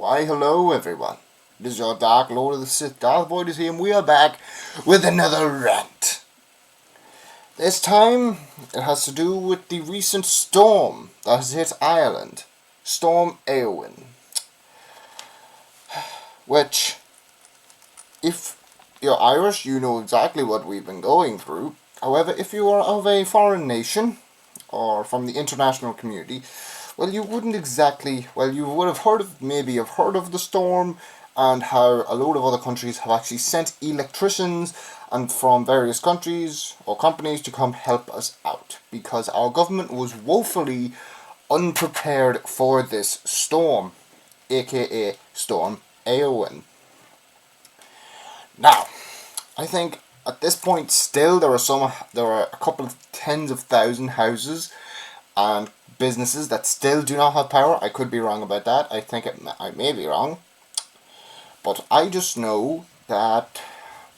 Why, hello everyone. This is your Dark Lord of the Sith, Darth Voidus here, and we are back with another rant. This time, it has to do with the recent storm that has hit Ireland. Storm Eowyn. Which, if you're Irish, you know exactly what we've been going through. However, if you are of a foreign nation, or from the international community, well, you wouldn't exactly, you would have heard of the storm and how a load of other countries have actually sent electricians and from various countries or companies to come help us out because our government was woefully unprepared for this storm, aka Storm Eowyn. Now, I think at this point still there are a couple of tens of thousand houses and businesses that still do not have power. I could be wrong about that. I may be wrong. But I just know that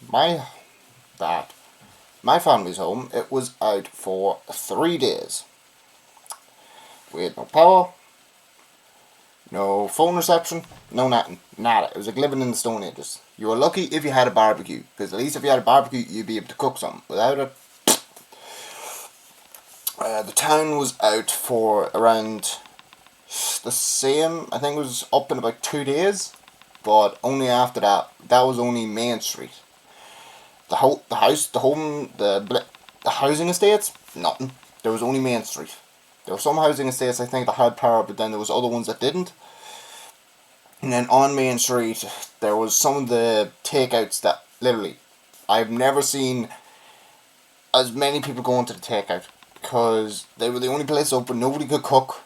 my family's home, it was out for 3 days. We had no power, no phone reception, no nothing, nada. It was like living in the Stone Ages. You were lucky if you had a barbecue, because at least if you had a barbecue, you'd be able to cook something. Without it, the town was out for around the same. I think it was up in about 2 days, but only after that. That was only Main Street. The housing estates, nothing. There was only Main Street. There were some housing estates I think that had power, but then there was other ones that didn't. And then on Main Street, there was some of the takeouts that literally, I've never seen as many people going to the takeout because they were the only place open. Nobody could cook.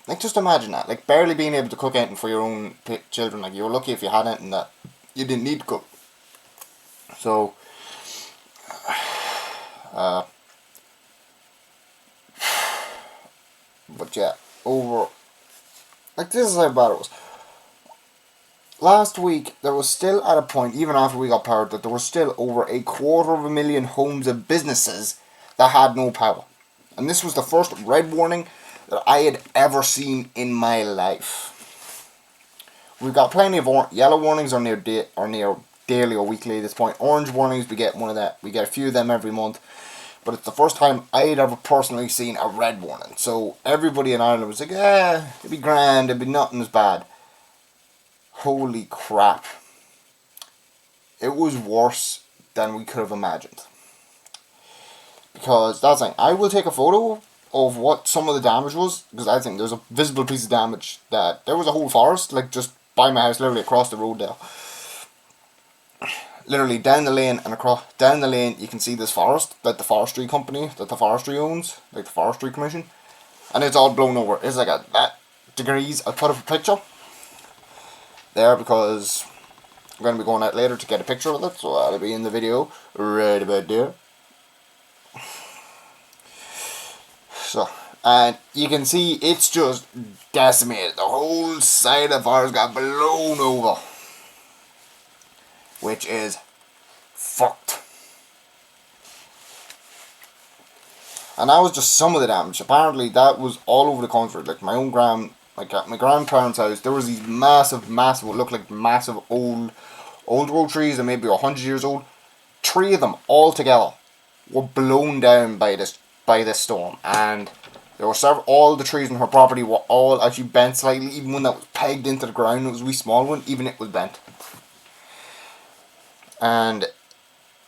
Like, just imagine that. Like, barely being able to cook anything for your own children. Like, you were lucky if you had anything that you didn't need to cook. So, but yeah, this is how bad it was. Last week, there was still at a point, even after we got power, that there was still over 250,000 homes and businesses that had no power. And this was the first red warning that I had ever seen in my life. We've got plenty of yellow warnings are near daily or weekly at this point. Orange warnings, we get a few of them every month. But it's the first time I had ever personally seen a red warning. So everybody in Ireland was like, it'd be grand, it'd be nothing as bad. Holy crap. It was worse than we could have imagined. Because that's the thing, I will take a photo of what some of the damage was, because I think there's a visible piece of damage that there was a whole forest, like just by my house, literally across the road there. Literally down the lane and down the lane you can see this forest that the forestry company, that the forestry owns, like the forestry commission, and it's all blown over. It's like that degrees. I'll put up a picture there because I'm going to be going out later to get a picture of it, so that'll be in the video right about there. So, and you can see it's just decimated. The whole side of the forest got blown over, which is fucked. And that was just some of the damage. Apparently that was all over the country. Like at my grandparents' house, there was these massive, what looked like massive old road trees that maybe 100 years old. 3 of them all together were blown down by this storm, and there were all the trees on her property were all actually bent slightly. Even one that was pegged into the ground, it was a wee small one, even it was bent. And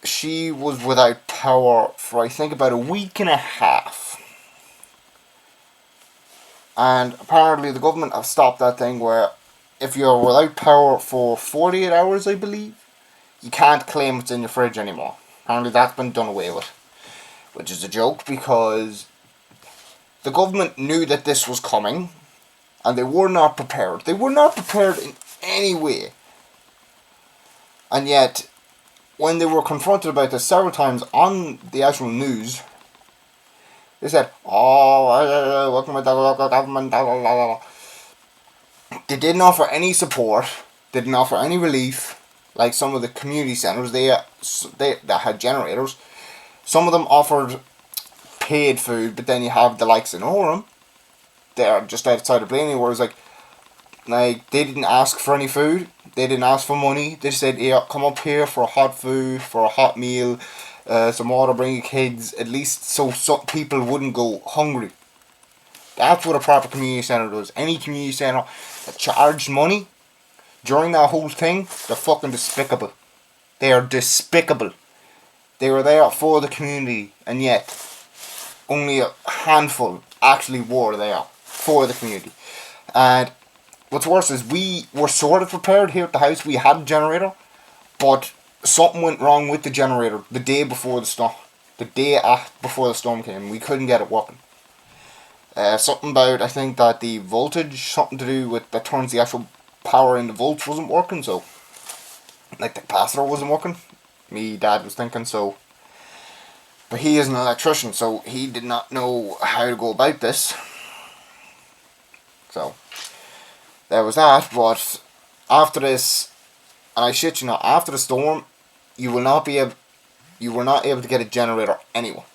she was without power for I think about a week and a half. And apparently the government have stopped that thing where if you're without power for 48 hours, I believe, you can't claim it's in your fridge anymore. Apparently that's been done away with. Which is a joke because the government knew that this was coming and they were not prepared. They were not prepared in any way. And yet, when they were confronted about this several times on the actual news, they said, welcome to the local government, They didn't offer any support, they didn't offer any relief, like some of the community centres, they had generators. Some of them offered paid food, but then you have the likes in Orem, they're just outside of Blaney, where it's like, Like, they didn't ask for any food. They didn't ask for money. They said, yeah, come up here for hot food, for a hot meal, some water, bring your kids, at least so some people wouldn't go hungry. That's what a proper community centre does. Any community centre that charged money during that whole thing, they're fucking despicable. They are despicable. They were there for the community, and yet only a handful actually were there for the community. And what's worse is we were sort of prepared here at the house. We had a generator, but something went wrong with the generator the day before the storm. The day before the storm came, we couldn't get it working. Something about, I think that the voltage, something to do with that turns the actual power in the volts wasn't working, so like the capacitor wasn't working. Me, Dad was thinking so. But he is an electrician, so he did not know how to go about this. So there was that, but after this, and I shit you not, after the storm, you were not able to get a generator anywhere.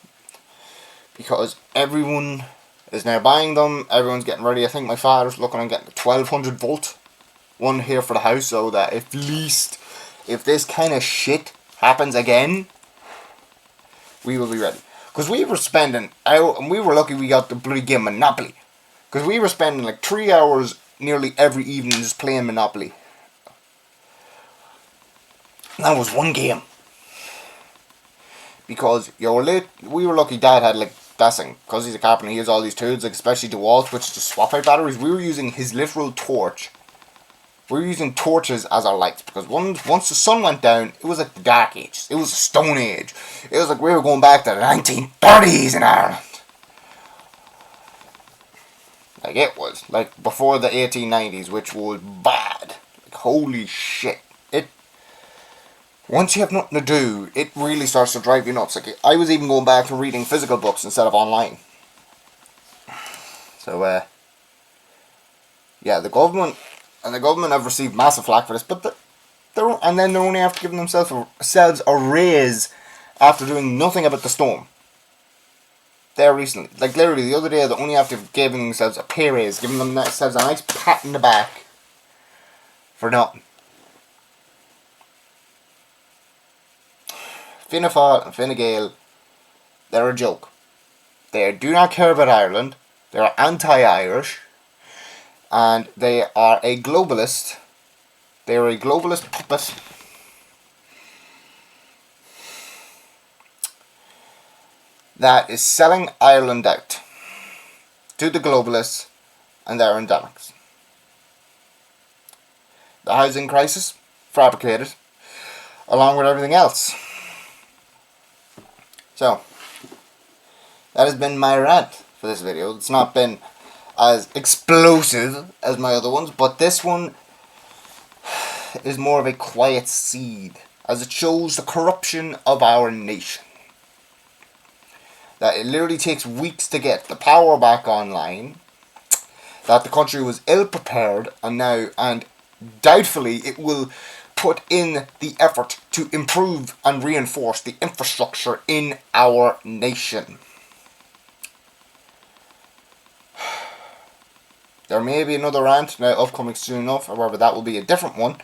Because everyone is now buying them, everyone's getting ready. I think my father's looking on getting a 1200 volt one here for the house, so that at least if this kind of shit happens again, we will be ready. Because we were spending out, and we were lucky we got the bloody game Monopoly. Because we were spending like 3 hours nearly every evening just playing Monopoly. That was one game. Because we were lucky Dad had like that thing. Because he's a carpenter, he has all these tools, like especially DeWalt, which is to swap out batteries. We were using his literal torch. We were using torches as our lights. Because once the sun went down, it was like the Dark Ages. It was the Stone Age. It was like we were going back to the 1930s in Ireland. Like it was. Like before the 1890s, which was bad. Like holy shit. Once you have nothing to do, it really starts to drive you nuts. Like I was even going back and reading physical books instead of online. So, yeah, the government have received massive flack for this, but they're only after giving themselves a raise after doing nothing about the storm. There recently, like literally the other day, they're only after giving themselves a pay raise, giving themselves a nice pat in the back for nothing. Fianna Fáil and Fine Gael, they're a joke. They do not care about Ireland. They're anti-Irish. And they are a globalist. They are a globalist puppet. That is selling Ireland out to the globalists and their endemics. The housing crisis, fabricated, along with everything else. So, that has been my rant for this video. It's not been as explosive as my other ones, but this one is more of a quiet seed, as it shows the corruption of our nation. That it literally takes weeks to get the power back online, that the country was ill prepared, and doubtfully it will put in the effort to improve and reinforce the infrastructure in our nation. There may be another rant now upcoming soon enough, however that will be a different one.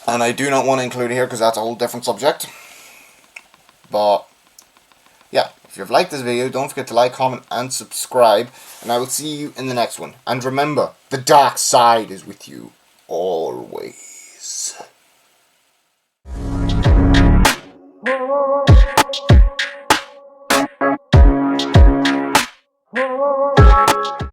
And I do not want to include it here because that's a whole different subject. But, yeah, if you've liked this video, don't forget to like, comment and subscribe. And I will see you in the next one. And remember, the dark side is with you always.